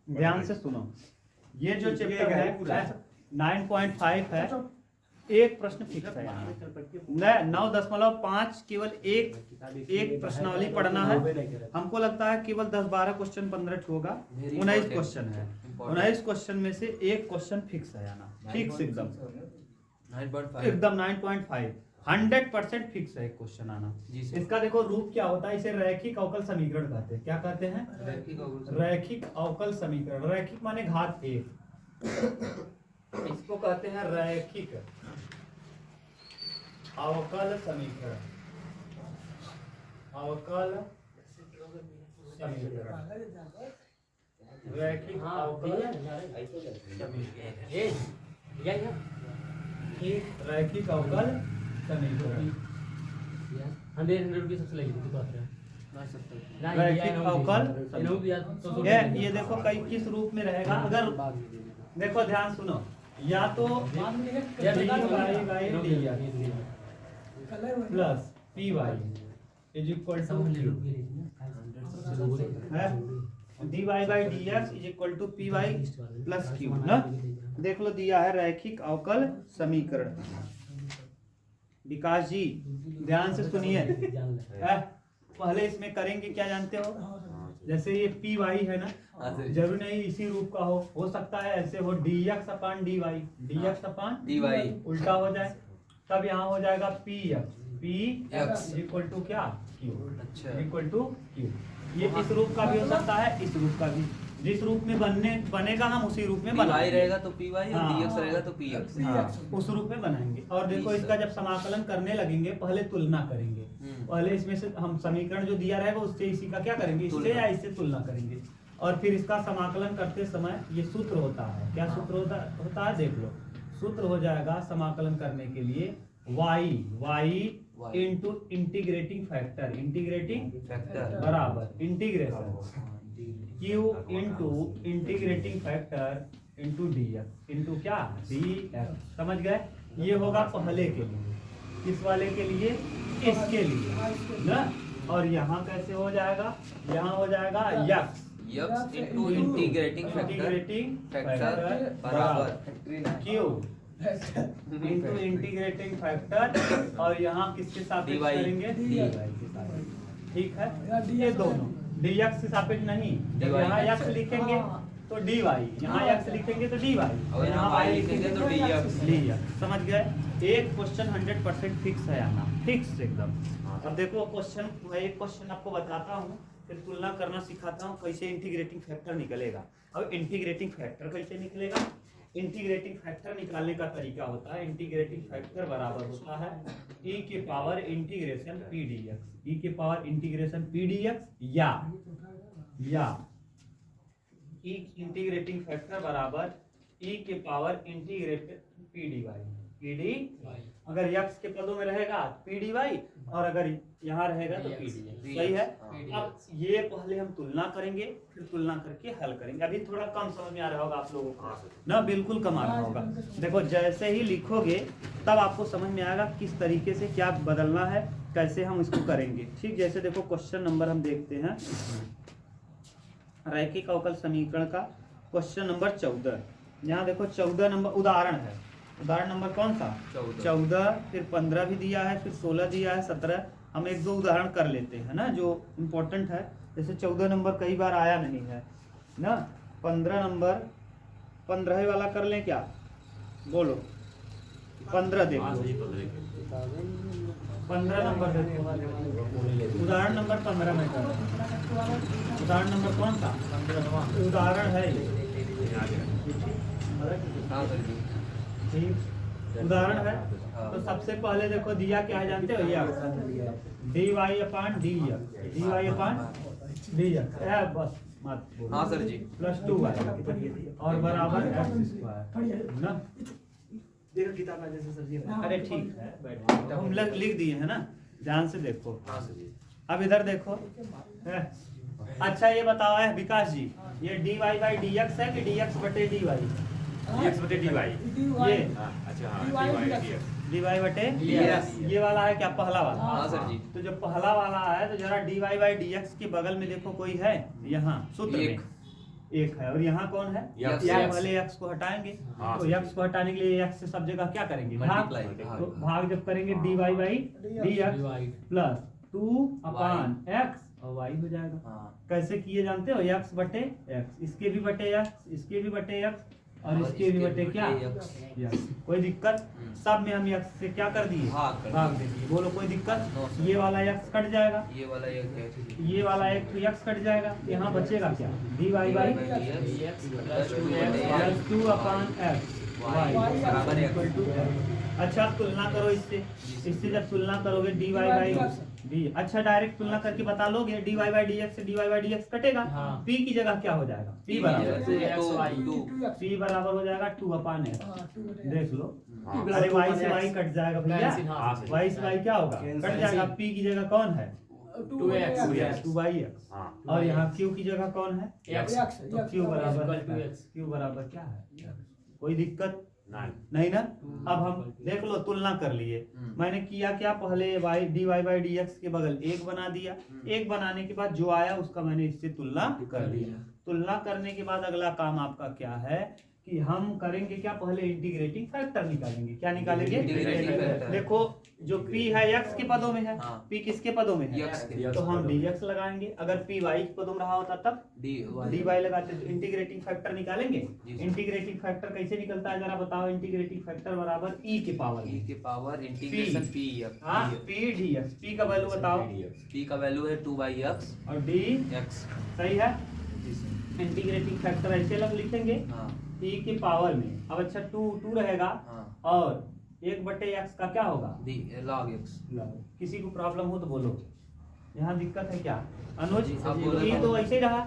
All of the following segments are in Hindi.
ध्यान से सुनो, ये जो चैप्टर है 9.5 है, एक प्रश्न फिक्स है यहाँ 9.5 केवल एक प्रश्नावली पढ़ना है। हमको लगता है केवल 10-12 क्वेश्चन 15 होगा, 19 क्वेश्चन है, 19 क्वेश्चन में से एक क्वेश्चन फिक्स है आना, फिक्स एकदम 9.5 100% फिक्स है एक क्वेश्चन आना। इसका देखो रूप क्या होता है, इसे रैखिक अवकल समीकरण कहते हैं। क्या कहते हैं? रैखिक अवकल समीकरण। रैखिक माने घात 1, इसको कहते हैं रैखिक अवकल समीकरण। अवकल समीकरण, रैखिक अवकल रैखिक अवकल समीकरण, रैखिक अवकल। ये देखो कई किस रूप में रहेगा, अगर देखो ध्यान सुनो, या तो plus P Y is equal to D Y by D X is equal to P Y plus Q ना। देख लो दिया है रैखिक अवकल समीकरण। विकास जी ध्यान से सुनिए, पहले इसमें करेंगे क्या जानते हो, जैसे ये पी वाई है ना, जरूर नहीं इसी रूप का हो सकता है ऐसे हो डी एक्स अपान डी वाई, डी एक्स अपान डी वाई उल्टा हो जाए, तब यहाँ हो जाएगा पी एक्स इक्वल टू क्या क्यू, इक्वल टू क्यू। ये इस रूप का भी हो सकता है, इस रूप का भी, जिस रूप में बनेगा हम उसी रूप में बनाएंगे। रहेगा तो पी वाई और डी एक्स रहेगा तो पी एक्स, उस रूप में बनाएंगे। और देखो इसका जब समाकलन करने लगेंगे पहले तुलना करेंगे, पहले इसमें से हम समीकरण जो दिया रहेगा उससे इसी का क्या करेंगे, इससे या इससे तुलना करेंगे, और फिर इसका समाकलन करते समय ये सूत्र होता है। क्या सूत्र होता है देख लो, सूत्र हो जाएगा समाकलन करने के लिए y इंटू इंटीग्रेटिंग फैक्टर, बराबर integration q into integrating factor into D x into क्या डी एक्स। समझ गए? ये होगा पहले के लिए, किस वाले के लिए, इसके लिए ना। और यहाँ कैसे हो जाएगा, यहाँ हो जाएगा यक्स इंटू इंटीग्रेटिंग फैक्टर बराबर क्यू इंटू इंटीग्रेटिंग फैक्टर, और यहाँ किसके सापेक्ष करेंगे, डी वाई के सापेक्ष। ठीक है, ये दोनों डी एक्स के सापेक्ष नहीं, जब यहाँ एक्स लिखेंगे तो डी वाई, यहाँ एक्स लिखेंगे तो डी वाई, और यहाँ वाई लिखेंगे तो डी एक्स। समझ गए? एक क्वेश्चन 100% फिक्स है आना, फिक्स एकदम। अब देखो क्वेश्चन, एक क्वेश्चन आपको बताता हूँ, फिर तुलना करना सिखाता हूँ कैसे इंटीग्रेटिंग फैक्टर निकलेगा। अब इंटीग्रेटिंग फैक्टर कैसे निकलेगा, इंटीग्रेटिंग फैक्टर निकालने का तरीका होता है, इंटीग्रेटिंग फैक्टर बराबर होता है e के power integration p d x, e के power integration p d x, या ई इंटीग्रेटिंग फैक्टर बराबर e के power integrated p d y, अगर यक्स के पदों में रहेगा पी डी वाई, और अगर यहाँ रहेगा तो पी डी एक्स। सही है? अब ये पहले हम तुलना करेंगे, फिर तुलना करके हल करेंगे। अभी थोड़ा कम समझ में आ रहा होगा आप लोगों को ना, बिल्कुल कम आ रहा होगा। देखो जैसे ही लिखोगे तब आपको समझ में आएगा किस तरीके से क्या बदलना है, कैसे हम इसको करेंगे। ठीक, जैसे देखो क्वेश्चन नंबर हम देखते हैं, रैखिक अवकल समीकरण का क्वेश्चन नंबर 14। यहाँ देखो 14 नंबर उदाहरण है, उदाहरण नंबर कौन सा, 14, फिर 15 भी दिया है, फिर 16 दिया है, 17। हम एक दो उदाहरण कर लेते हैं ना जो इम्पोर्टेंट है। जैसे 14 नंबर कई बार आया नहीं है ना, 15 नंबर 15 वाला कर लें क्या, बोलो 15 देखो, 15 नंबर देखो, उदाहरण नंबर 15 में कर, उदाहरण नंबर कौन सा, उदाहरण है उदाहरण है। तो सबसे पहले देखो दिया क्या है जानते हो, ये डी वाई अपान डी एक्स, डी वाई अपान डी एक्स, बस मत बोलो। हाँ सर जी, प्लस 2y और बराबर एक्स स्क्वायर ना। देखो किताब में जैसे सर जी, अरे ठीक है बैठो, हम लिख दिए है ना, ध्यान से देखो। हाँ सर जी। अब इधर देखो, अच्छा ये बताओ है विकास जी, ये D Y by D X है कि डी एक्स बटे डी वाई, dx बटे dy, ये अच्छा हाँ dy dx, डी वाई बटे dx, ये वाला है क्या पहला वाला, हाँ सर जी। तो जो पहला वाला है तो जरा D Y by D X के बगल में देखो कोई है यहाँ सूत्र में, एक है और यहाँ कौन है X। यहाँ वाले x को हटाएंगे हाँ। तो x को हटाने के लिए x से सब जगह क्या करेंगे भाग Multiply, तो भाग जब करेंगे dy by dx plus 2 upon x और y हो जाएगा। हाँ कैसे किए जानते हो x बटे x इसके भी बटे x इसके भी बटे x और इसके भी बटे क्या x। कोई दिक्कत सब में हम x से क्या कर दिए भाग कर भाग दे दिए। बोलो कोई दिक्कत No, sir। ये वाला x कट जाएगा ये वाला ये वाला एक तो x कट जाएगा यहाँ बचेगा क्या dy by plus 2 upon x बराबर इक्वल टू अच्छा तुलना करो इससे जब तुलना करोगे dy बाई डी अच्छा डायरेक्ट तुलना करके बता लोगे dy बाई dx से dy बाई dx कटेगा p की जगह क्या हो जाएगा p बराबर हो जाएगा 2 अपान x देख लो अरे y से y कट जाएगा भैया y से y क्या होगा कट जाएगा p की जगह कौन है 2x और यहाँ q की जगह कौन है तो q बराबर क्या है कोई दिक्कत नहीं ना। अब हम देख लो तुलना कर लिए मैंने किया क्या पहले dy बाई dx के बगल एक बना दिया एक बनाने के बाद जो आया उसका मैंने इससे तुलना कर दिया। तुलना करने के बाद अगला काम आपका क्या है कि हम करेंगे क्या पहले इंटीग्रेटिंग फैक्टर निकालेंगे। क्या निकालेंगे इंटीग्रेटिंग फैक्टर। देखो जो p है x के पदों में है हाँ। p किसके पदों में है x के। तो हम dx लगाएंगे। अगर p y के पदों में रहा होता तब dy लगाते तो इंटीग्रेटिंग फैक्टर निकालेंगे। जी सर। इंटीग्रेटिंग फैक्टर कैसे निकलता है जरा बताओ। इंटीग्रेटिंग फैक्टर बराबर e के पावर e के पावर इंटीग्रेशन p हाँ p dx p का वैल्यू बताओ p का वैल्यू है 2/x और dx सही है। इंटीग्रेटिंग फैक्टर ऐसे लग लिखेंगे हाँ e के पावर में। अब अच्छा 2 रहेगा हाँ और 1/x का क्या होगा log x किसी को प्रॉब्लम हो तो बोलो यहाँ दिक्कत है क्या अनुज आप बोलो। ये तो ऐसे ही रहा।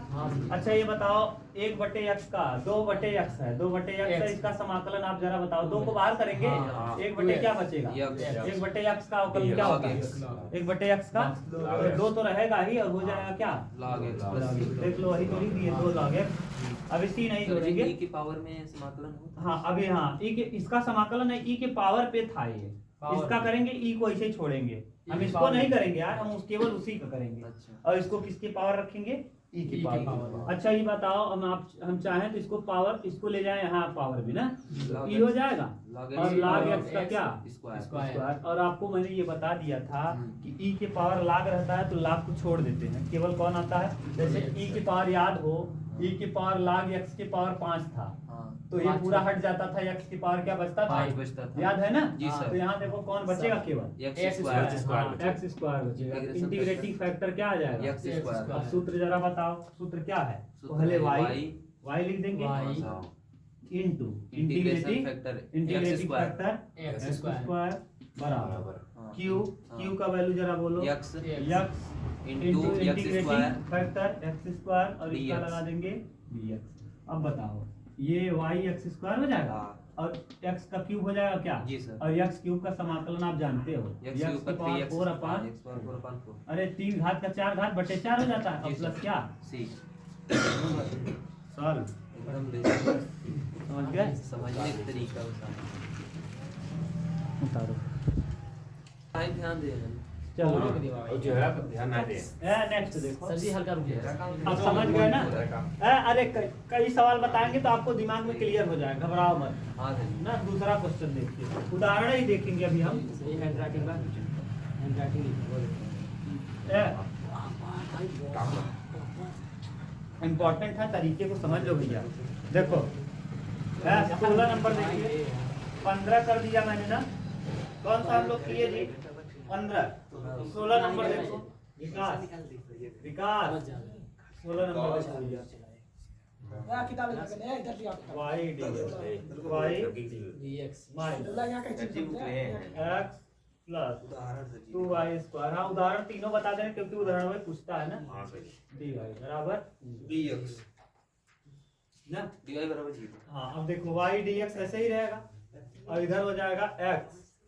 अच्छा ये बताओ 1/x का 2/x है 2/x है इसका समाकलन आप जरा बताओ 2 को बाहर करेंगे 1 क्या बचेगा 1/x का अवकलन क्या होगा 1/x का 2 तो रहेगा ही और हो जाएगा क्या log x देख लो वही तो लिख दिए 2 log x। अब इसी नहीं जोड़ेंगे e के पावर में समाकलन होता हाँ अभी हाँ e के इसका समाकलन है e के पावर पे था ये इसका करेंगे e को ऐसे ही छोड़ेंगे हम इसको नहीं करेंगे यार हम केवल उसी का करेंगे अच्छा। और इसको किसके पावर रखेंगे e के पावर। अच्छा ये बताओ हम चाहें तो इसको पावर इसको ले जाएं यहाँ पावर भी ना e हो जाएगा और log x का क्या स्क्वायर। और आपको मैंने ये बता दिया था कि e के पावर log रहता है तो log को छोड़ देते हैं केवल कौन आता है जैसे e के पावर याद हो e के पावर log x के पावर 5 था तो ये पूरा हट जाता था x की पावर क्या बचता था 5 बचता था याद है ना जी सर। तो यहाँ देखो कौन बचेगा केवल x स्क्वायर x स्क्वायर बचेगा। इंटीग्रेटिंग फैक्टर क्या आ जाएगा x स्क्वायर अब सूत्र जरा बताओ सूत्र क्या है सूत्र पहले है y लिख देंगे into integration integrating factor factor x square बराबर q का वैल्यू जरा बोलो x into integrating factor x square और इसका dx। लगा देंगे dx। अब बताओ ये y x स्क्वायर हो जाएगा और x का क्यूब हो जाएगा क्या जी सर। और x क्यूब का समाकलन आप जानते हो x x की पावर 4 अपान 4 अरे 3 घात का 4 घात बटे 4 हो जाता है और जी प्लस सर। क्या c सॉल्व एकदम बेसिक समझ गए समझने का तरीका बताना उतारो टाइम ध्यान दे रहे चलो और जो है ध्यान ना दे नेक्स्ट देखो सर जी हल्का रुकिए आप समझ गए ना अरे कई सवाल बताएंगे तो आपको दिमाग में क्लियर हो जाएगा घबराओ मत हाँ सर ना दूसरा क्वेश्चन देखिए उदाहरण ही देखेंगे अभी हम हैंड राइटिंग का हैंड इम्पोर्टेंट है तरीके को समझ लो भैया। देखो 16 नंबर देखिए 15 कर दिया मैंने ना कौन सा हम लोग किए जी 15 16 नंबर देखो विकास 16 नंबर देखो भैया x प्लस 2y स्क्वायर। हाँ उदाहरण तीनों बता दें क्योंकि उदाहरण में पूछता है ना हाँ सही dy बराबर dx ना dy बराबर 0 हाँ अब देखो y dx ऐसे ही रहेगा और इधर हो जाएगा x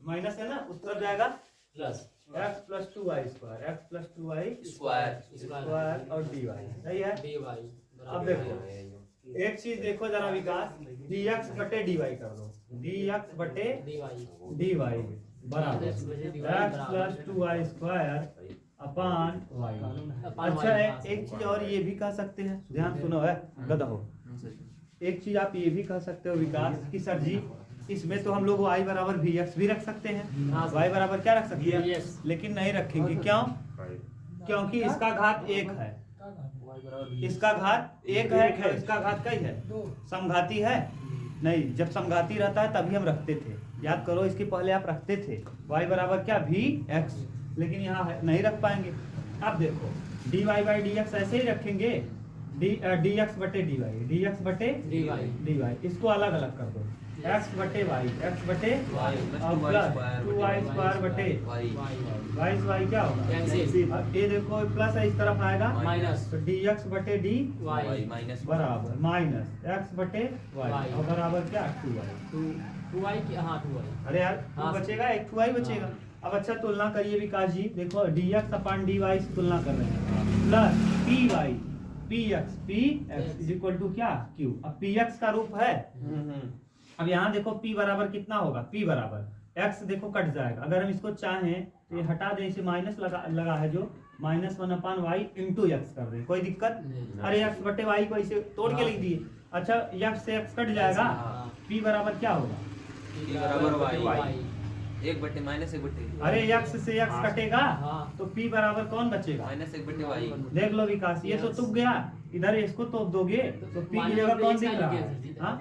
माइनस है ना उस तरफ जाएगा plus x plus 2y square x plus 2y square square और dy सही है। dy अब देखो एक चीज देखो जरा विकास dx बटे dy कर दो dx बटे dy dy बराबर x plus 2y square upon y. Upon अच्छा वाई, है, हाँ, एक चीज और ये भी कह सकते हैं, ध्यान सुनो है गधा हो। एक चीज आप ये भी कह सकते हो विकास कि सर जी इसमें तो हम लोग y बराबर वी एक्स भी रख सकते हैं, हाँ, y बराबर क्या रख सकते हैं, VX, लेकिन नहीं रखेंगे। क्यों? क्योंकि इसका घात एक है, इसका घात एक है और इसका घात कई है, समघाती है नहीं। जब समघाती रहता है तभी हम रखते थे, याद करो इसके पहले आप रखते थे y बराबर क्या वी एक्स, लेकिन यहाँ नहीं रख पाएंगे। अब देखो dy बाई डी एक्स ऐसे ही रखेंगे, डी एक्स बटे डी वाई, डी एक्स बटे DY, डी वाई, इसको अलग अलग कर दो, एक्स बटे वाई, एक्स बटे वाई और प्लस 2y स्क्वायर बटे वाई वाई से वाई क्या होगा, कैंसिल। अब ये देखो प्लस है इस तरफ आएगा माइनस तो डी एक्स बटे डी वाई माइनस बराबर माइनस एक्स बटे वाई वाई। और बराबर क्या 2y। टू वाई की, हाँ 2y। अरे यार हाँ, 2 बचेगा, एक 2y बचेगा। अब अच्छा तुलना करिए विकास जी, देखो dx अपान dy से तुलना कर रहे हैं, plus py px px is equal to क्या q। अब px का रूप है, अब यहाँ देखो p बराबर कितना होगा, p बराबर x देखो कट जाएगा, अगर हम इसको चाहें तो ये हटा दें, इसे माइनस लगा है जो -1 अपान वाई इंटू एक्स कर दें, कोई दिक्कत? अरे x बटे y को इसे तोड़ के लिख दिए। अच्छा x से x कट जाएगा, p बराबर क्या होगा, P बराबर वाई, एक बटे माइनस एक बटे, अरे x से x कटेगा हाँ। तो p बराबर कौन बचेगा, माइनस एक बटे वाई। देख लो विकास ये तो तुक गया, इधर इसको तोप दोगे तो p की जगह कौन दिख रहा है, हाँ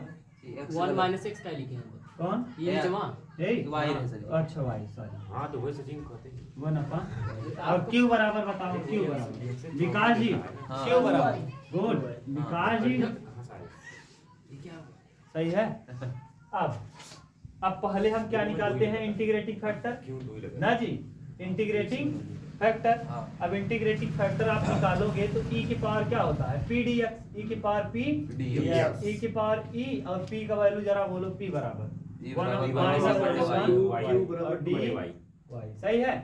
1 माइनस x का लिखे हैं, कौन, ये जमा यही वाई रहे सर। अच्छा y सॉरी हाँ तो वही सचिन कहते हैं 1 अपान और q बराबर बताओ, q बराबर विकास जी हाँ। q बराबर गुड विकास जी कहाँ सारे सही है। अब पहले हम क्या निकालते हैं, इंटीग्रेटिंग फैक्टर क्यों दो ही लगे ना जी, इंटीग्रेटिंग फैक्टर। हाँ। अब इंटीग्रेटिंग फैक्टर आप निकालोगे तो e की पावर क्या होता है, p dx, e की पावर p dx, e की पावर e और p का वैल्यू जरा बोलो, p बराबर E 1 बराबर माइनस y बटे वन y। और d बड़े भाई y सही है।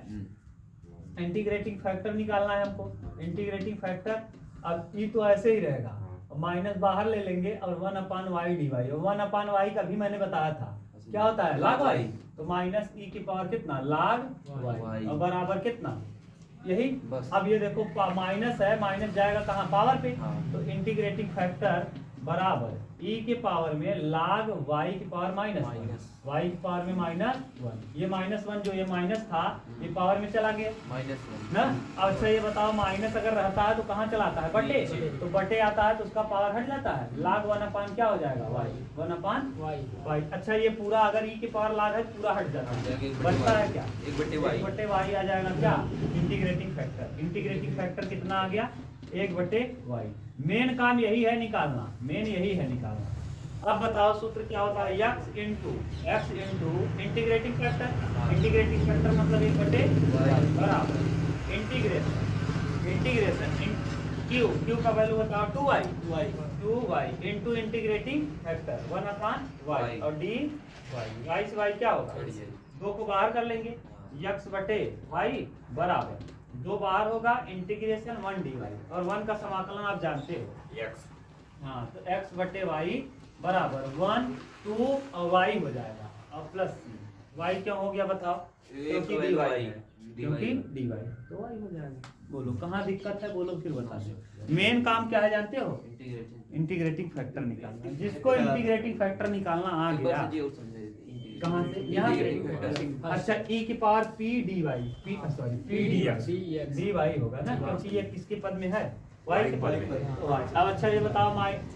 इंटीग्रेटिंग फैक्टर निकालना है हमको, इंटीग्रेटिंग फैक्टर। अब e तो ऐसे ही रहेगा, माइनस बाहर ले लेंगे और 1 upon y D Y, 1 upon y का भी मैंने बताया था क्या होता है, लाग वाई, तो माइनस e की पावर कितना लाग वाई और बराबर कितना यही। बस। अब ये देखो माइनस है, माइनस जाएगा कहाँ, पावर पे, हाँ। तो इंटीग्रेटिंग फैक्टर बराबर e के पावर में लाग y की पावर माइनस y की पावर में -1, ये -1 जो ये माइनस था ये पावर में चला गया माइनस ना। अब अच्छा ये बताओ माइनस अगर रहता है तो कहाँ चलाता है, बटे, तो बटे आता है तो उसका पावर हट जाता है, लाग 1 अपान क्या हो जाएगा y, 1 अपान वाई। y। अच्छा ये पूरा अगर e की पावर लाग है पूरा हट जाता है, बचता है क्या, एक बटे वाई। 1 बटे y आ जाएगा क्या, इंटीग्रेटिंग फैक्टर। इंटीग्रेटिंग फैक्टर कितना आ गया, 1 बटे y। मेन काम यही है निकालना, मेन यही है निकालना। अब बताओ सूत्र क्या होता है, x into integrating factor, integrating factor मतलब 1 बटे बराबर इंटीग्रेशन q का वैल्यू बताओ 2y इंटू इंटीग्रेटिंग फैक्टर 1 अपान y और dy y से y क्या होगा, 2 को बाहर कर लेंगे, x बटे y बराबर 2 बाहर होगा, इंटीग्रेशन 1 dy और 1 का समाकलन आप जानते हो एक्स हाँ, तो x बटे y बराबर 1 2 और y हो जाएगा और प्लस y क्यों हो गया बताओ, क्योंकि dy है, क्योंकि dy तो y हो जाएगा। बोलो कहाँ दिक्कत है, बोलो फिर बता दो। मेन काम क्या है जानते हो, इंटीग्रेटिंग फैक्टर निकालना। जिसको इंटीग्रेटिंग फैक्टर निकालना आ गया कहाँ से, यहाँ से। अच्छा e की power p dy p dy होगा ना, क्योंकि ये किसके पद में है, y के पद में। तो y। अब अच्छा ये बताओ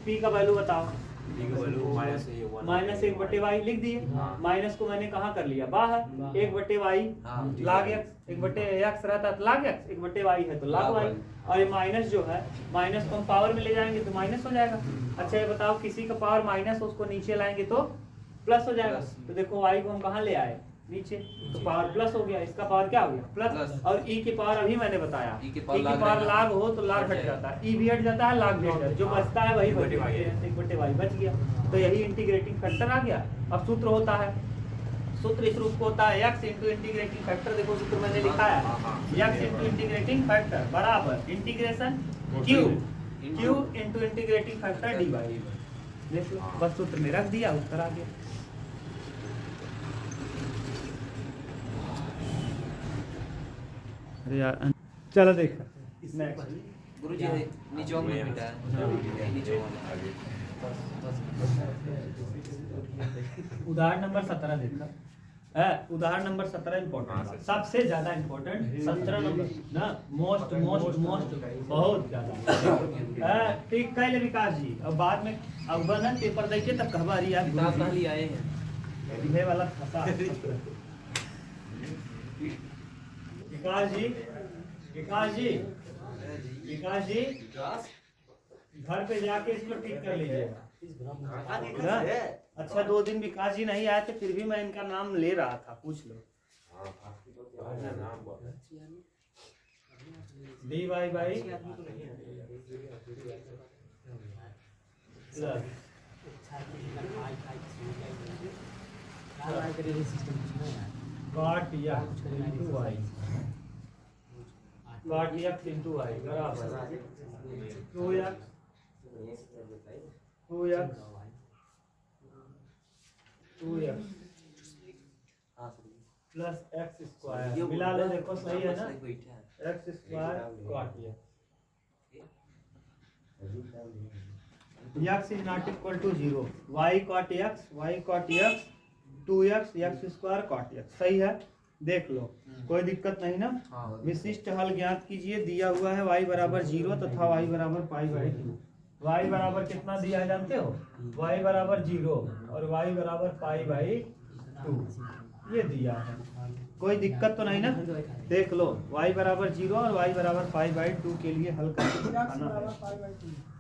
p का वैल्यू बताओ, -1 बटे वाई लिख दिए, माइनस को मैंने कहाँ कर लिया बाहर, 1 बटे वाई लाग x, 1 बटे x रहता तो लाग x, 1 बटे वाई है तो लाग वाई, और ये माइनस जो है माइनस को हम पावर में ले जाएंगे तो माइनस हो जाएगा। अच्छा ये बताओ किसी का पावर माइनस उसको नीचे लाएंगे तो प्लस हो जाएगा, तो देखो y को हम कहाँ ले आए नीचे, तो पावर प्लस हो गया, इसका पावर क्या हो गया प्लस, और e की पावर अभी मैंने बताया E की e पावर की पावर लाग हो तो लाग हट जाता है, e भी हट जाता है, लाग भी हट जाता है, जो बचता है वही 1 बटे y बच गया। तो यही इंटीग्रेटिंग फैक्टर आ गया। अब सूत्र होता है, सूत्र इस रूप को होता है x इंटू इंटीग्रेटिंग फैक्टर, देखो सूत्र मैंने लिखा है x इंटू इंटीग्रेटिंग फैक्टर बराबर integration q into integrating factor dy। देख लो बस सूत्र में रख दिया, उत्तर आ गया। अरे यार चलो देखो नेक्स्ट गुरुजी नीचे वाला में बेटा है नीचे वाला उदाहरण नंबर 17 देखा है। उदाहरण नंबर 17 इम्पोर्टेंट, सबसे ज्यादा इम्पोर्टेंट 17 नंबर ना, मोस्ट मोस्ट मोस्ट बहुत ज्यादा ठीक कह ले विकास जी। अब बाद में अब बना पेपर देखिए तब कहबा रही यार किताब कहाँ लिए आए हैं ये वाला फंसा। विकास जी विकास जी विकास जी घर पे जाके इसको ठीक कर लीजिएगा ना? अच्छा 2 दिन विकास जी नहीं आए थे फिर भी मैं इनका नाम ले रहा था, पूछ लो। D Y by cot x into y, cot x into y बराबर 2x 2x 2x plus X square मिला लो, देखो सही है ना? X square cot X is not equal to 0, Y cot X 2x X square cot X, सही है? देख लो कोई दिक्कत नहीं ना? विशिष्ट हल ज्ञात कीजिए। दिया हुआ है y बराबर 0 तथा y बराबर पाई बाई 2। y बराबर कितना दिया है जानते हो? y बराबर 0 और y बराबर पाई बाई 2 ये दिया है। कोई दिक्कत तो नहीं ना? देख लो y बराबर 0 और y बराबर पाई बाई 2 के लिए हल करके दिखाना है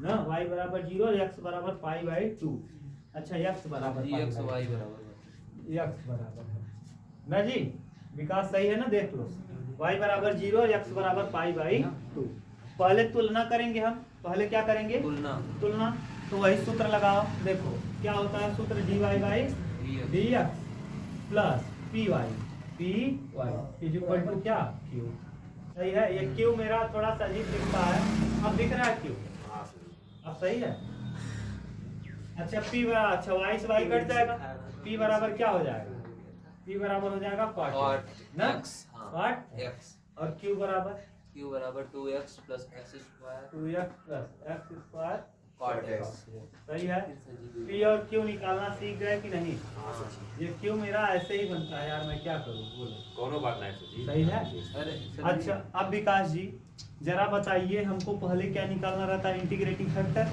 ना। y बराबर 0 और x बराबर पाई बाई 2। अच्छा x बराबर x y बराबर x बराबर है ना जी? विकास सही है ना? देख लो y बराबर 0 और x बराबर पाई बाई 2। पहले तुलना करेंगे हम, पहले क्या करेंगे? तुलना। तो वही सूत्र लगाओ, देखो क्या होता है सूत्र, dy by dx plus py is equal to क्या? q। सही है? ये q मेरा थोड़ा सा अजीब दिखता है, अब दिख रहा है q, अब सही है? अच्छा p बराबर, अच्छा y से y कट जाएगा, p बराबर क्या हो जाएगा? p बराबर हो जाएगा कॉट x कॉट x और q बराबर 2x plus x square 2x plus x square cot x। सही है? p और q निकालना सीख गए कि नहीं? ये q मेरा ऐसे ही बनता है यार, मैं क्या करूं बोलो? कोनो बात नहीं सही है? अच्छा अब विकास जी जरा बताइए हमको पहले क्या निकालना रहता है? Integrating factor.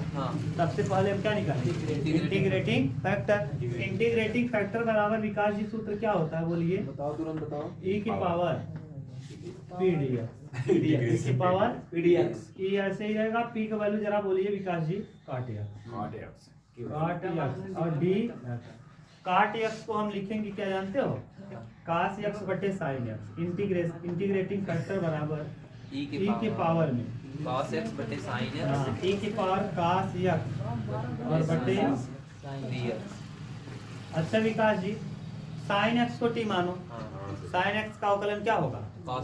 सबसे पहले हम क्या निकालेंगे? Integrating factor. इंटीग्रेटिंग फैक्टर बराबर विकास जी सूत्र क्या होता है बोलिए? बताओ, तुरंत बताओ। e की पावर pdx, e की पावर pdx, e ऐसे ही रहेगा। p का वैल्यू जरा बोलिए विकास जी? काट x और d काट x को हम लिखेंगे क्या जानते हो? cos x बटे sin x। इंटीग्रेटिंग फैक्टर बराबर e के पावर में cos x बटे sin x e की पावर cos x और बटे dx। अच्छा विकास जी sin x को t मानो, sin x का अवकलन क्या होगा? cos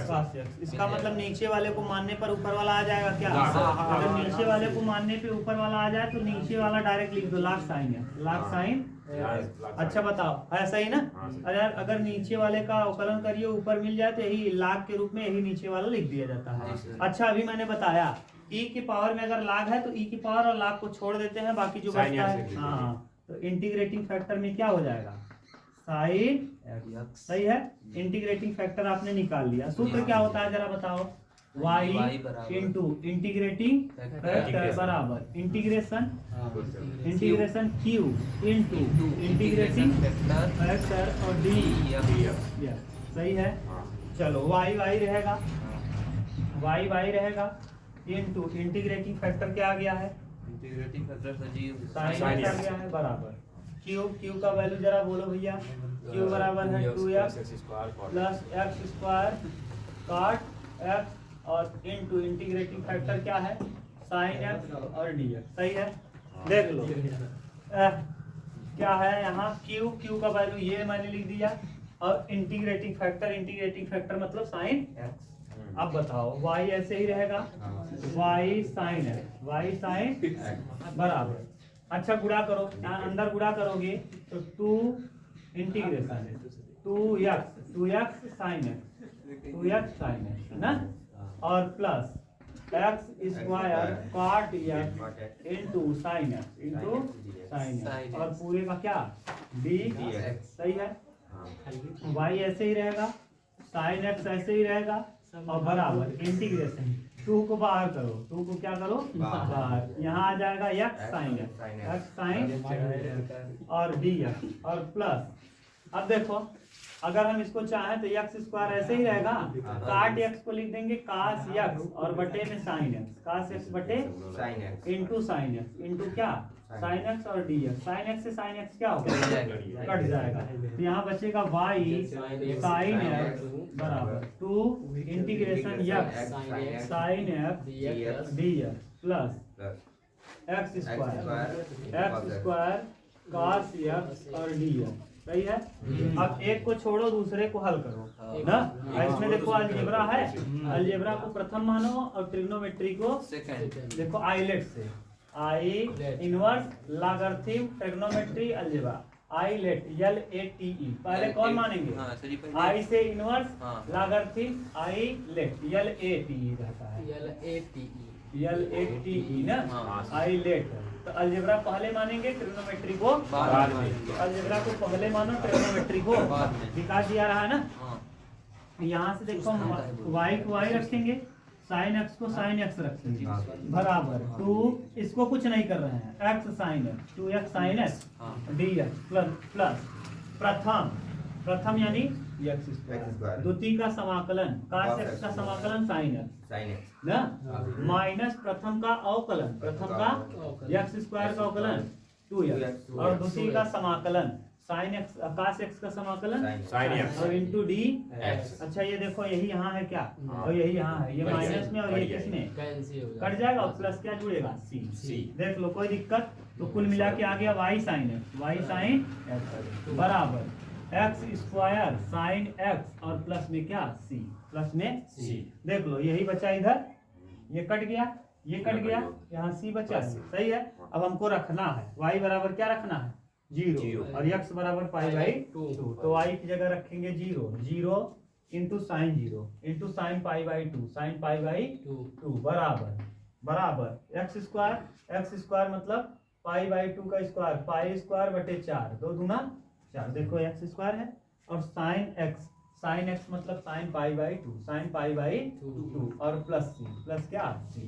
cos x। इसका मतलब नीचे वाले को मानने पर ऊपर वाला आ जाएगा क्या? अगर नीचे वाले को मानने पे ऊपर वाला आ जाए तो नीचे वाला डायरेक्ट लिख दो, log sin x, log sin। अच्छा बताओ ऐसा ही ना? अगर नीचे वाले का अवकलन करिए ऊपर मिल जाए तो यही लाग के रूप में यही नीचे वाला लिख दिया जाता है। अच्छा अभी मैंने बताया e की पावर में अगर लाग है तो e की पावर और लाग को छोड़ देते हैं, बाकी जो बचता है हाँ, तो इंटीग्रेटिंग फैक्टर में क्या हो जाएगा? Sine x। सही है? इंटीग्रेटिंग फैक्टर आपने निकाल लिया। सूत्र क्या होता है जरा बताओ? y इंटू इंटीग्रेटिंग फैक्टर बराबर integration q into integrating factor और d। सही है? चलो y रहेगा, y रहेगा इंटू इंटीग्रेटिंग फैक्टर क्या आ गया है? इंटीग्रेटिंग फैक्टर सजीव साइन x आ गया है बराबर q का वैल्यू जरा बोलो भैया? q बराबर है 2x plus x square cot x और इनटू इंटीग्रेटिंग फैक्टर क्या है? sin x और dx। सही है? देख लो क्या है यहाँ? q का वैल्यू ये मैंने लिख दिया और इंटीग्रेटिंग फैक्टर मतलब sin x। अब बताओ y ऐसे ही रहेगा, y sin x बराबर। अच्छा गुणा करो, अंदर गुणा करोगे तो 2 इंटीग्रेशन 2x sin x है ना? और plus X square cot x into sine X into sine X और पूरे का क्या डी सही है। वाई ऐसे ही रहेगा, साइन एक्स ऐसे ही रहेगा और बराबर इंटीग्रेशन 2 को बाहर करो, 2 को क्या करो बाहर, यहाँ आ जाएगा एक्स साइन एक्स साइन और डी एक्स और प्लस। अब देखो अगर हम इसको चाहें तो एक्स स्क्वायर ऐसे ही रहेगा, काट एक्स को लिख देंगे कास एक्स और बटे में साइन एक्स, कास एक्स बटे इंटू साइन एक्स इंटू क्या साइन एक्स और डी एक्स। साइन एक्स से साइन एक्स क्या होगा कट जाएगा, तो यहाँ बचेगा वाई साइन एक्स बराबर 2 integration x sine x D x plus X square cos x और डी एक्स सही है। अब एक को छोड़ो दूसरे को हल करो ना, इसमें देखो अलजेब्रा है, अलजेब्रा को प्रथम मानो और ट्रिग्नोमेट्री को सेकंड। देखो आइलेट से I inverse logarithm trigonometry algebra ILATE LATE पहले कौन मानेंगे आई से इनवर्स लॉगरिथम आइलेट LATE रहता है LATE ना आइलेट। तो अलजेब्रा पहले मानेंगे ट्रिग्नोमेट्री को बाद में, अलजेब्रा को पहले मानो ट्रिग्नोमेट्री को विकास दिया रहा है ना। यहाँ से देखो y को y रखेंगे, साइन एक्स को साइन एक्स रखेंगे बराबर 2 इसको कुछ नहीं कर रहे हैं x sine x 2x sine x D x plus प्रथम यानी एक्स स्क्वायर, द्वितीय का समाकलन cos x का समाकलन साइन एक्स ना माइनस प्रथम का अवकलन, प्रथम का एक्स स्क्वायर का अवकलन 2x और द्वितीय का समाकलन साइन एक्स cos x का समाकलन साइन एक्स और इंटू डी एक्स। अच्छा ये देखो यही यहाँ है क्या और यही यहाँ है, ये माइनस में और ये किसमें कट जाएगा और प्लस क्या जुड़ेगा सी। देख लो कोई दिक्कत, तो कुल मिला के आ गया y साइन एक्स बराबर एक्स स्क्वायर साइन एक्स और प्लस में क्या सी, प्लस में सी। देख लो यही बचा इधर, ये कट गया ये कट गया, यहाँ सी बचा सही है। अब हमको रखना है y बराबर क्या रखना है 0 और x बराबर पाई बाई 2, तो y की जगह रखेंगे 0 into sine 0 into sine pi by 2 sine pi by 2 बराबर एक्स स्क्वायर मतलब पाई बाई 2 का स्क्वायर पाई स्क्वायर बटे 4 2 दूना 4 देखो एक्स स्क्वायर है और साइन एक्स मतलब sine pi by 2 sine pi by 2 और प्लस क्या सी।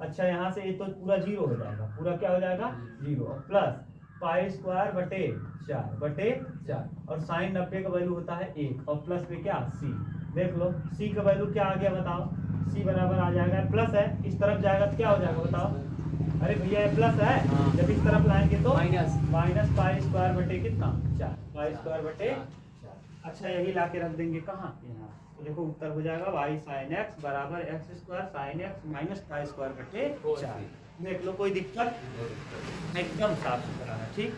अच्छा यहाँ से ये तो पूरा 0 हो जाएगा, पूरा क्या हो जाएगा 0 और प्लस पाई स्क्वायर बटे 4 और साइन 90 का वैल्यू होता है 1 और प्लस में क्या सी। देख लो सी का वैल्यू क्या आ गया बताओ, सी बराबर आ जाएगा प्लस है, इस तरफ जाएगा तो क्या हो जाएगा बताओ, अरे भैया ये प्लस है जब इस तरफ लाएंगे तो माइनस पाई स्क्वायर बटे कितना 4 पाई स्क्वायर बटे 4। अच्छा यही ला के रख देंगे कहाँ यहाँ, तो देखो उत्तर हो जाएगा वाई साइन एक्स बराबर x square sine x minus pi square बटे 4। देख लो कोई दिक्कत, एकदम साफ सुथरा है ठीक।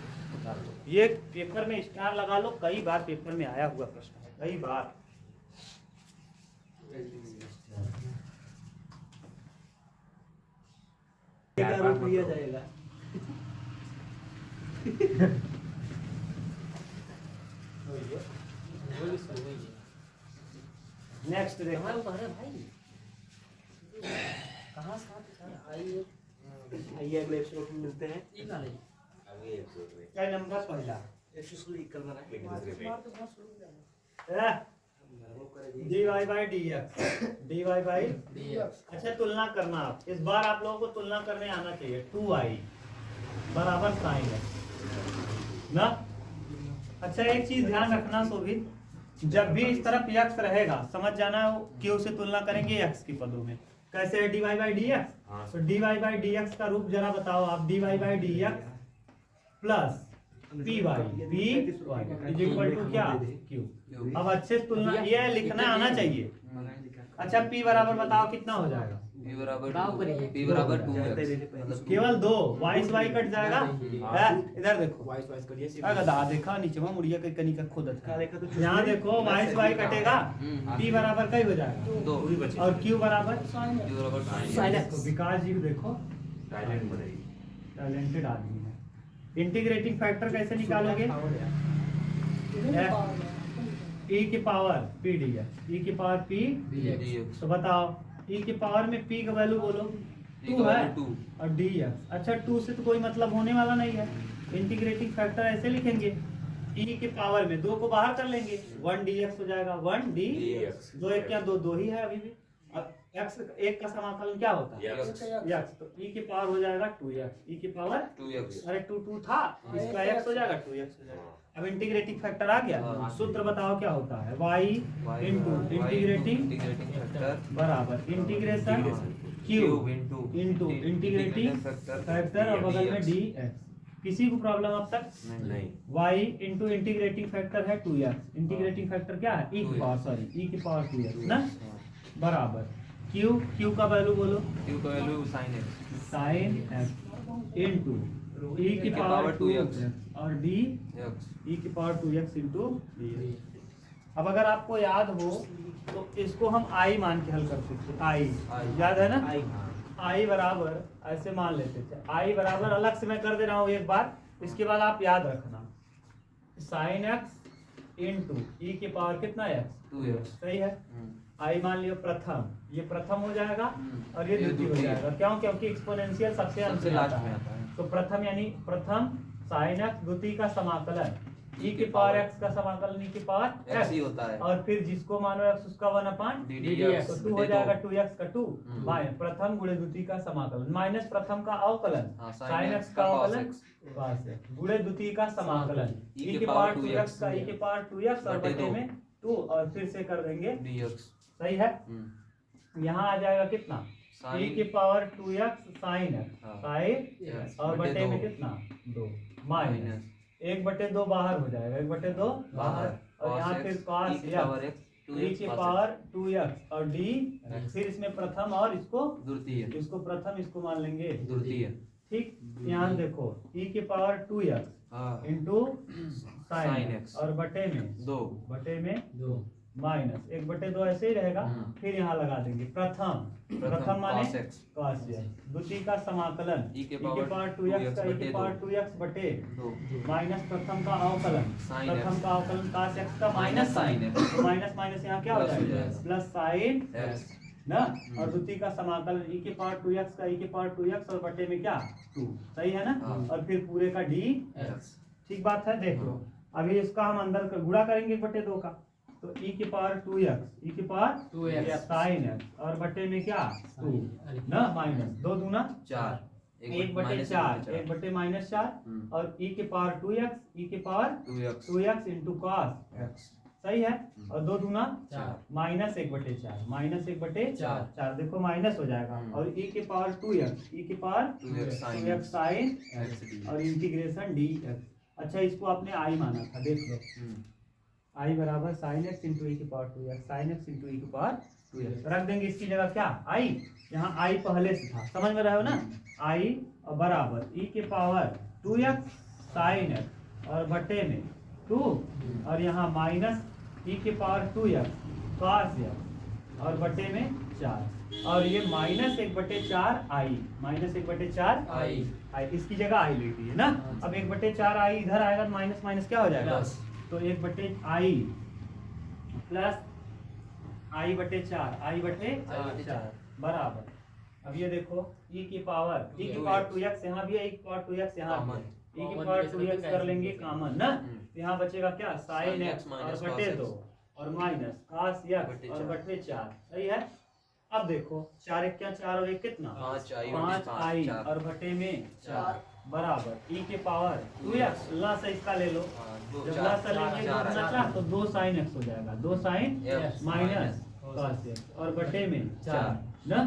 ये पेपर में स्टार लगा लो, कई बार पेपर में आया हुआ प्रश्न है कई बार। लिया जाएगा नेक्स्ट देखो कहाँ से आइए अगले एपिसोड में मिलते हैं। क्या नंबर पहला dy बाई dy बाई अच्छा तुलना करना, आप इस बार आप लोगों को तुलना करने आना चाहिए 2i बराबर साइन एक्स ना। अच्छा एक चीज ध्यान रखना शोभित, जब भी इस तरफ x रहेगा समझ जाना क्यों से तुलना करेंगे x के पदों में, कैसे है dy बाई dx, तो dy बाई dx का रूप जरा बताओ आप, dy by dx plus P Y is equal to क्या क्यू। अब अच्छे से तुलना ये लिखना आना चाहिए। अच्छा p बराबर बताओ कितना हो जाएगा, p बराबर 2 केवल 2 y से y कट जाएगा। इधर देखो गधा देखा नीचे में मुड़िया के कनी का खुद यहाँ देखो y से y कटेगा, p बराबर कई हो जाएगा 2 और q बराबर साइन एक्स। विकास जी देखो टैलेंटेड आदमी है। इंटीग्रेटिंग फैक्टर कैसे निकालोगे, e की पावर p डी e की पावर p, तो बताओ e के पावर में p का वैल्यू बोलो E 2 का है value 2, और dx। अच्छा 2 से तो कोई मतलब होने वाला नहीं है, इंटीग्रेटिंग फैक्टर ऐसे लिखेंगे e के पावर में 2 को बाहर कर लेंगे 1 dx हो जाएगा 1 dx। 2 1 क्या 2 2 ही है अभी भी। अब x एक का समाकलन क्या होता है x, तो e के पावर हो जाएगा 2x, e के पावर 2x। अरे 2 2 था इसका x हो जाएगा 2x हो जाएगा। अब इंटीग्रेटिंग फैक्टर आ गया, हाँ। सूत्र बताओ क्या होता है y इनटू इंटीग्रेटिंग फैक्टर बराबर integration cube into integrating factor और बगल में dx। किसी को प्रॉब्लम अब तक नहीं। y इनटू इंटीग्रेटिंग फैक्टर है 2x, इंटीग्रेटिंग फैक्टर क्या है e की पावर सॉरी e की पावर 2x ना बराबर q का वैल्यू बोलो q का value sin x sin x into e की पावर 2x और d x। e की पावर 2x इनटू dx। अब अगर आपको याद हो तो इसको हम i मान के हल कर सकते i याद है ना i बराबर ऐसे मान लेते थे i बराबर अलग से मैं कर दे रहा हूँ एक बार, इसके बाद आप याद रखना sin x इनटू e के पावर कितना x 2x। सही है। आई मान लियो प्रथम, ये प्रथम हो जाएगा और ये द्वितीय हो जाएगा, क्यों क्योंकि एक्सपोनेंशियल सबसे अंत में लास्ट आता में है। आता है। तो प्रथम यानी प्रथम sin x द्वितीय का समाकलन e के पावर x का समाकलन e के पावर x ही होता है और फिर जिसको मानो x उसका 1/d dx। तो 2 हो जाएगा 2x का 2 हम्म। माइनस प्रथम गुणे द्वितीय का समाकलन माइनस प्रथम का अवकलन हाँ, sin x का अवकलन cos x गुणे द्वितीय का समाकलन e के पावर 2x का e के पावर 2x और बटे बटे दो। में 2 और फिर से कर देंगे dx। सही है। यहाँ आ जाएगा कितना e की पावर 2x sin x हाँ। sin और बटे में कितना 2 माइनस 1/2 बाहर हो जाएगा 1/2 बाहर और यहाँ फिर cos e की पावर x e की पावर 2x और d फिर इसमें प्रथम और इसको द्वितीय इसको प्रथम इसको मान लेंगे द्वितीय। ठीक। यहाँ देखो e की पावर 2x हाँ। Into Sin sin x। x और बटे में 2 बटे में 2 माइनस 1/2 ऐसे ही रहेगा। फिर यहाँ लगा देंगे प्रथम माने cos x cos x द्वितीय का समाकलन e के e के पावर 2x का e के पावर 2x बटे 2 माइनस प्रथम का अवकलन Sin प्रथम x। का अवकलन cos x का माइनस sin sin x। तो माइनस माइनस यहाँ क्या हो प्लस हो जाएगा जाएगा। Plus sin x। ना और द्वितीय का समाकलन e के पावर 2x का e के पावर 2x और बटे में क्या 2 सही है ना हाँ। और फिर पूरे का dx। ठीक बात है। देख लो अभी इसका हम अंदर का गुणा करेंगे 1/2 का तो e की पावर 2x e की पावर 2x sin x और बटे में क्या 2 ना माइनस 2 दूना 4 1/4 1 माइनस 4 और e के पावर 2x e के power 2x into cos x सही है और 2 दूना 4 माइनस 1/4 माइनस 1/4 देखो माइनस हो जाएगा और e के पावर 2x e के पावर 2x2x sin x और इंटीग्रेशन dx। अच्छा इसको आपने i माना था देख लो i बराबर sin x इंटू e की power 2x sin x into e की पावर 2x रख देंगे इसकी जगह क्या i, यहाँ i पहले से था समझ में रहे हो ना i और बराबर e के पावर 2x sin x और बटे में 2 और यहाँ माइनस e के पावर 2x cos x और बटे में 4 और ये माइनस 1/4 i माइनस 1/4 i इसकी जगह i लेती है ना। अब 1/4 i इधर आएगा तो माइनस माइनस क्या हो जाएगा तो 1/i प्लस i/4 बराबर। अब ये देखो e की पावर 2x यहाँ भी है e की पावर 2x यहाँ भी है e की पावर 2x कर लेंगे कॉमन ना यहाँ बचेगा क्या sin x और बटे 2 और माइनस cos x और बटे 4 सही है। अब देखो 4 1 क्या 4 और 1 कितना 5i और बटे में 4 बराबर e के पावर 2x लस इसका ले लो जब लस लेंगे तो 2 sin x हो जाएगा 2 sin माइनस cos x और बटे में 4 ना।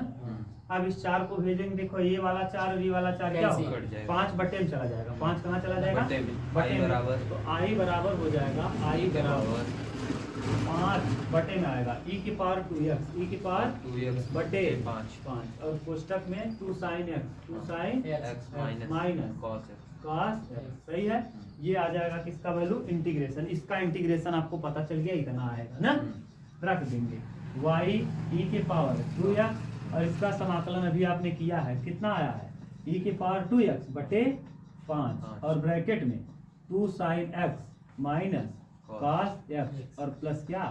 अब इस 4 को भेजेंगे देखो ये वाला 4 और ये वाला 4 क्या होगा 5 बटे में चला जाएगा 5 कहाँ चला जाएगा बटे में तो i बराबर हो जाएगा i बराबर 5 बटे में आएगा e की पावर 2x e की पावर 2x बटे 5 और कोष्टक में 2 sin x 2 sin x minus cos x cos x सही है। ये आ जाएगा किसका वैल्यू इंटीग्रेशन, इसका इंटीग्रेशन आपको पता चल गया इतना आएगा ना। रख देंगे y e के पावर 2x और इसका समाकलन अभी आपने किया है कितना आया है e के पावर 2x बटे 5 और ब्रैकेट में 2 sin x minus cos x और प्लस क्या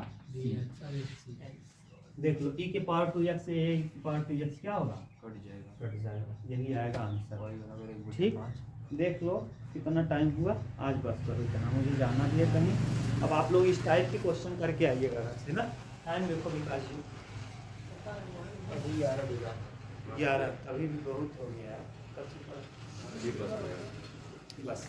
देख लो e के पावर 2x से a की पावर 2x क्या होगा? कट जाएगा। कट जाएगा। यही आएगा आंसर। y बराबर 1/5। ठीक, देख लो कितना टाइम हुआ। आज बस करो इतना, मुझे जाना भी है कहीं। अब आप लोग इस टाइप के क्वेश्चन करके आइएगा घर से ना। टाइम देखो विकास जी, अभी 11 बजा 11, अभी भी बहुत हो गया है। बस